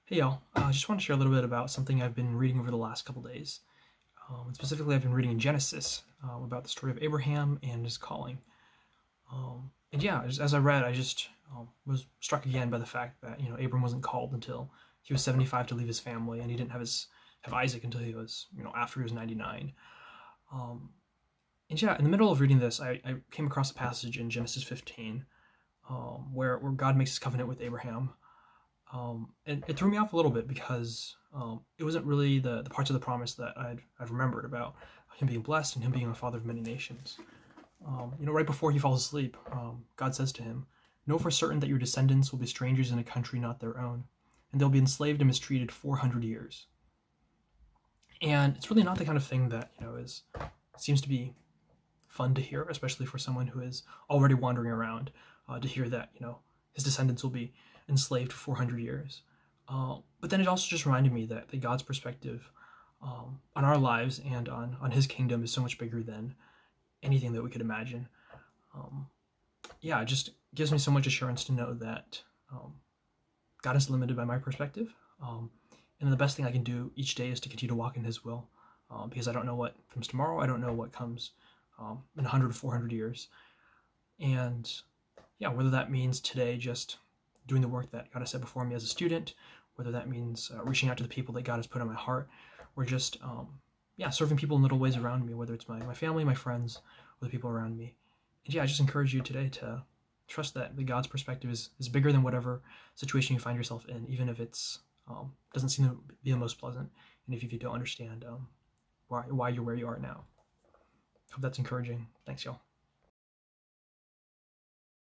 Hey y'all, I just want to share a little bit about something I've been reading over the last couple days. And specifically, I've been reading in Genesis about the story of Abraham and his calling. And yeah, just as I read, I just was struck again by the fact that Abram wasn't called until he was 75 to leave his family, and he didn't have Isaac until he was after he was 99. And yeah, in the middle of reading this, I came across a passage in Genesis 15 where God makes his covenant with Abraham. And it threw me off a little bit because it wasn't really the parts of the promise that I'd remembered about him being blessed and him being a father of many nations. Right before he falls asleep, God says to him, "Know for certain that your descendants will be strangers in a country not their own, and they'll be enslaved and mistreated 400 years." And it's really not the kind of thing that seems to be fun to hear, especially for someone who is already wandering around, to hear that his descendants will be enslaved for 400 years. But then it also just reminded me that God's perspective on our lives and on his kingdom is so much bigger than anything that we could imagine. It just gives me so much assurance to know that God is limited by my perspective. And the best thing I can do each day is to continue to walk in his will, because I don't know what comes tomorrow. I don't know what comes in 100 or 400 years. And yeah, whether that means today just doing the work that God has set before me as a student, whether that means reaching out to the people that God has put on my heart, or just serving people in little ways around me, whether it's my family, my friends, or the people around me. And yeah, I just encourage you today to trust that God's perspective is bigger than whatever situation you find yourself in, even if it's doesn't seem to be the most pleasant, and if you don't understand why you're where you are now. Hope that's encouraging. Thanks, y'all.